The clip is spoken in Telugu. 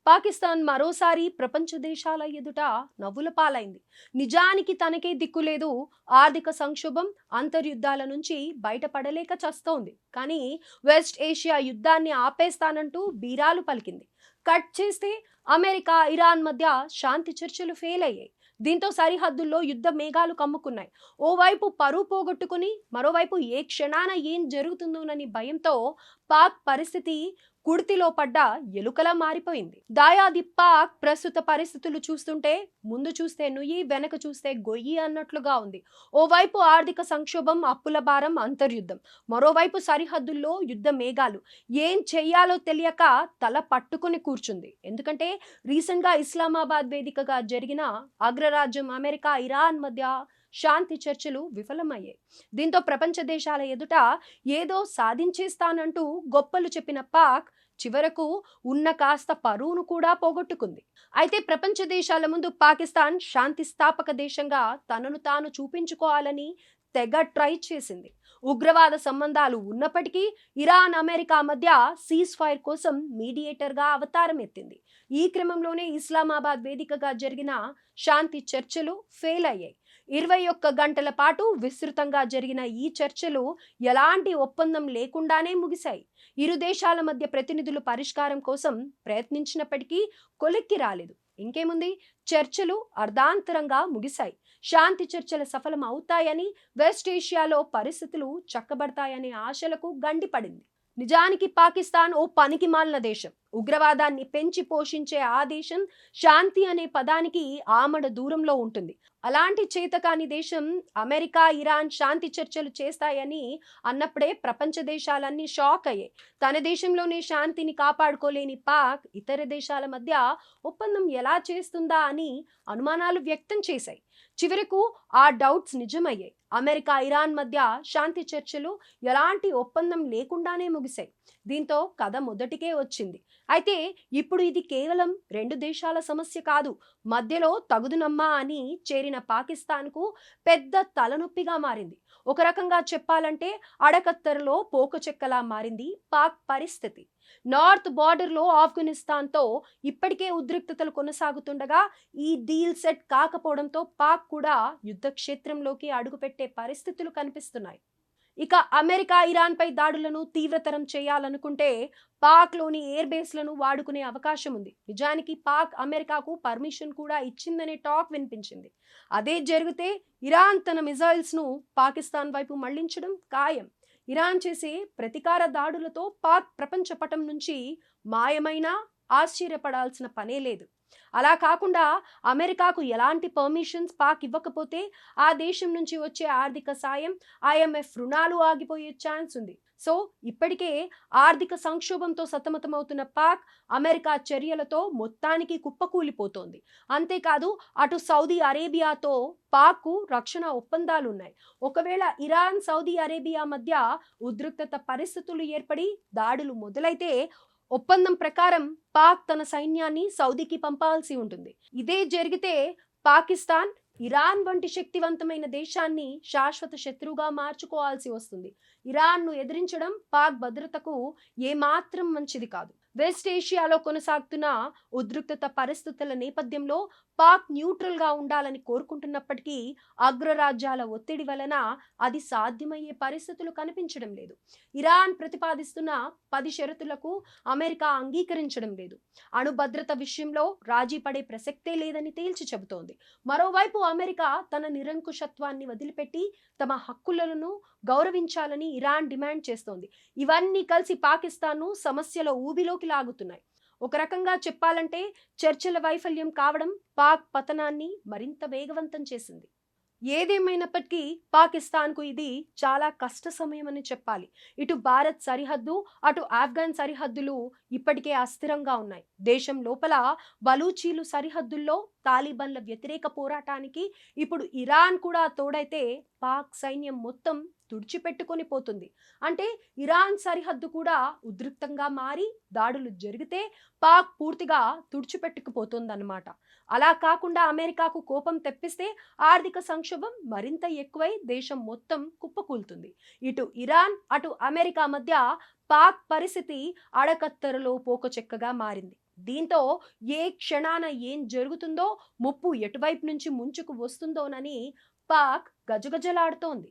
పాకిస్తాన్ మరోసారి ప్రపంచ దేశాల ఎదుట నవ్వుల పాలైంది. నిజానికి తనకే దిక్కులేదు. ఆర్థిక సంక్షోభం, అంతర్యుద్ధాల నుంచి బయటపడలేక చస్తోంది. కానీ వెస్ట్ ఏషియా యుద్ధాన్ని ఆపేస్తానంటూ బీరాలు పలికింది. కట్ చేస్తే అమెరికా, ఇరాన్ మధ్య శాంతి చర్చలు ఫెయిల్ అయ్యాయి. దీంతో సరిహద్దుల్లో యుద్ధ మేఘాలు కమ్ముకున్నాయి. ఓవైపు పరువు పోగొట్టుకుని, మరోవైపు ఏ క్షణాన ఏం జరుగుతుందోనని భయంతో పాక్ పరిస్థితి కుర్తిలో పడ్డ ఎలుకలా మారిపోయింది. దాయాది పాక్ ప్రస్తుత పరిస్థితులు చూస్తుంటే ముందు చూస్తే నుయ్యి, వెనక చూస్తే గొయ్యి అన్నట్లుగా ఉంది. ఓవైపు ఆర్థిక సంక్షోభం, అప్పుల భారం, అంతర్యుద్ధం. మరోవైపు సరిహద్దుల్లో యుద్ధ మేఘాలు. ఏం చెయ్యాలో తెలియక తల పట్టుకుని కూర్చుంది. ఎందుకంటే రీసెంట్ గా ఇస్లామాబాద్ వేదికగా జరిగిన అగ్రరాజ్యం అమెరికా, ఇరాన్ మధ్య శాంతి చర్చలు విఫలమయ్యాయి. దీంతో ప్రపంచ దేశాల ఎదుట ఏదో సాధించేస్తానంటూ గొప్పలు చెప్పిన పాక్ చివరకు ఉన్న కాస్త పరువును కూడా పోగొట్టుకుంది. అయితే ప్రపంచ దేశాల ముందు పాకిస్తాన్ శాంతి స్థాపక దేశంగా తనను తాను చూపించుకోవాలని తెగ ట్రై చేసింది. ఉగ్రవాద సంబంధాలు ఉన్నప్పటికీ ఇరాన్, అమెరికా మధ్య సీజ్ ఫైర్ కోసం మీడియేటర్ గా అవతారం ఎత్తింది. ఈ క్రమంలోనే ఇస్లామాబాద్ వేదికగా జరిగిన శాంతి చర్చలు ఫెయిల్ అయ్యాయి. 21 గంటల పాటు విస్తృతంగా జరిగిన ఈ చర్చలు ఎలాంటి ఒప్పందం లేకుండానే ముగిశాయి. ఇరు దేశాల మధ్య ప్రతినిధులు పరిష్కారం కోసం ప్రయత్నించినప్పటికీ కొలిక్కి రాలేదు. ఇంకేముంది, చర్చలు అర్ధాంతరంగా ముగిశాయి. శాంతి చర్చలు సఫలం అవుతాయని, వెస్ట్ ఏషియాలో పరిస్థితులు చక్కబడతాయనే ఆశలకు గండిపడింది. నిజానికి పాకిస్తాన్ ఓ పనికిమాలిన దేశం. ఉగ్రవాదాన్ని పెంచి పోషించే ఆ దేశం శాంతి అనే పదానికి ఆమడ దూరంలో ఉంటుంది. అలాంటి చేతకాని దేశం అమెరికా, ఇరాన్ శాంతి చర్చలు చేస్తాయని అన్నప్పుడే ప్రపంచ దేశాలన్నీ షాక్ అయ్యాయి. తన దేశంలోనే శాంతిని కాపాడుకోలేని పాక్ ఇతర దేశాల మధ్య ఒప్పందం ఎలా చేస్తుందా అని అనుమానాలు వ్యక్తం చేశాయి. చివరకు ఆ డౌట్స్ నిజమయ్యాయి. అమెరికా, ఇరాన్ మధ్య శాంతి చర్చలు ఎలాంటి ఒప్పందం లేకుండానే ముగిశాయి. దీంతో కథ మొదటికే వచ్చింది. అయితే ఇప్పుడు ఇది కేవలం రెండు దేశాల సమస్య కాదు. మధ్యలో తగుదునమ్మా అని చేరిన పాకిస్తాన్కు పెద్ద తలనొప్పిగా మారింది. ఒక రకంగా చెప్పాలంటే అడకత్తెరలో పోకచెక్కలా మారింది పాక్ పరిస్థితి. నార్త్ బార్డర్లో ఆఫ్ఘనిస్తాన్తో ఇప్పటికే ఉద్రిక్తతలు కొనసాగుతుండగా ఈ డీల్ సెట్ కాకపోవడంతో పాక్ కూడా యుద్ధ క్షేత్రంలోకి అడుగుపెట్టే పరిస్థితులు కనిపిస్తున్నాయి. ఇక అమెరికా, ఇరాన్ పై దాడులను తీవ్రతరం చేయాలనుకుంటే పాక్లోని ఎయిర్ బేస్లను వాడుకునే అవకాశం ఉంది. నిజానికి పాక్ అమెరికాకు పర్మిషన్ కూడా ఇచ్చిందనే టాక్ వినిపించింది. అదే జరిగితే ఇరాన్ తన మిజైల్స్ ను పాకిస్తాన్ వైపు మళ్లించడం ఖాయం. ఇరాన్ చేసే ప్రతీకార దాడులతో పాక్ ప్రపంచ పటం నుంచి మాయమైనా ఆశ్చర్యపడాల్సిన పనే లేదు. అలా కాకుండా అమెరికాకు ఎలాంటి పర్మిషన్స్ పాక్ ఇవ్వకపోతే ఆ దేశం నుంచి వచ్చే ఆర్థిక సాయం, IMF రుణాలు ఆగిపోయే ఛాన్స్ ఉంది. సో ఇప్పటికే ఆర్థిక సంక్షోభంతో సతమతమవుతున్న పాక్ అమెరికా చర్యలతో మొత్తానికి కుప్పకూలిపోతోంది. అంతేకాదు అటు సౌదీ అరేబియాతో పాక్కు రక్షణ ఒప్పందాలున్నాయి. ఒకవేళ ఇరాన్, సౌదీ అరేబియా మధ్య ఉద్రిక్తత పరిస్థితులు ఏర్పడి దాడులు మొదలైతే ఒప్పందం ప్రకారం పాక్ తన సైన్యాన్ని సౌదీకి పంపాల్సి ఉంటుంది. ఇదే జరిగితే పాకిస్తాన్ ఇరాన్ వంటి శక్తివంతమైన దేశాన్ని శాశ్వత శత్రువుగా మార్చుకోవాల్సి వస్తుంది. ఇరాన్ను ఎదిరించడం పాక్ భద్రతకు ఏమాత్రం మంచిది కాదు. వెస్ట్ ఏషియాలో కొనసాగుతున్న ఉద్రిక్తత పరిస్థితుల నేపథ్యంలో పాక్ న్యూట్రల్ గా ఉండాలని కోరుకుంటున్నప్పటికీ అగ్రరాజ్యాల ఒత్తిడి వలన అది సాధ్యమయ్యే పరిస్థితులు కనిపించడం లేదు. ఇరాన్ ప్రతిపాదిస్తున్న 10 షరతులకు అమెరికా అంగీకరించడం లేదు. అణు భద్రత విషయంలో రాజీ పడే ప్రసక్తే లేదని తేల్చి చెబుతోంది. మరోవైపు అమెరికా తన నిరంకుశత్వాన్ని వదిలిపెట్టి తమ హక్కులను గౌరవించాలని ఇరాన్ డిమాండ్ చేస్తోంది. ఇవన్నీ కలిసి పాకిస్తాన్ను సమస్యల ఊబిలోకి లాగుతున్నాయి. ఒక రకంగా చెప్పాలంటే చర్చల వైఫల్యం కావడం పాక్ పతనాన్ని మరింత వేగవంతం చేసింది. ఏదేమైనప్పటికీ పాకిస్తాన్కు ఇది చాలా కష్ట సమయం అని చెప్పాలి. ఇటు భారత్ సరిహద్దు, అటు ఆఫ్ఘన్ సరిహద్దులు ఇప్పటికే అస్థిరంగా ఉన్నాయి. దేశం లోపల బలూచీలు సరిహద్దుల్లో తాలిబాన్ల వ్యతిరేక పోరాటానికి ఇప్పుడు ఇరాన్ కూడా తోడైతే పాక్ సైన్యం మొత్తం తుడిచిపెట్టుకొని పోతుంది. అంటే ఇరాన్ సరిహద్దు కూడా ఉద్రిక్తంగా మారి దాడులు జరిగితే పాక్ పూర్తిగా తుడిచిపెట్టుకుపోతుందన్నమాట. అలా కాకుండా అమెరికాకు కోపం తెప్పిస్తే ఆర్థిక సంక్షోభం మరింత ఎక్కువై దేశం మొత్తం కుప్పకూలుతుంది. ఇటు ఇరాన్ అటు అమెరికా మధ్య పాక్ పరిస్థితి అడకత్తెరలో పోకచెక్కగా మారింది. దీంతో ఏ క్షణాన ఏం జరుగుతుందో, ముప్పు ఎటువైపు నుంచి ముంచుకు వస్తుందోనని పాక్ గజగజలాడుతోంది.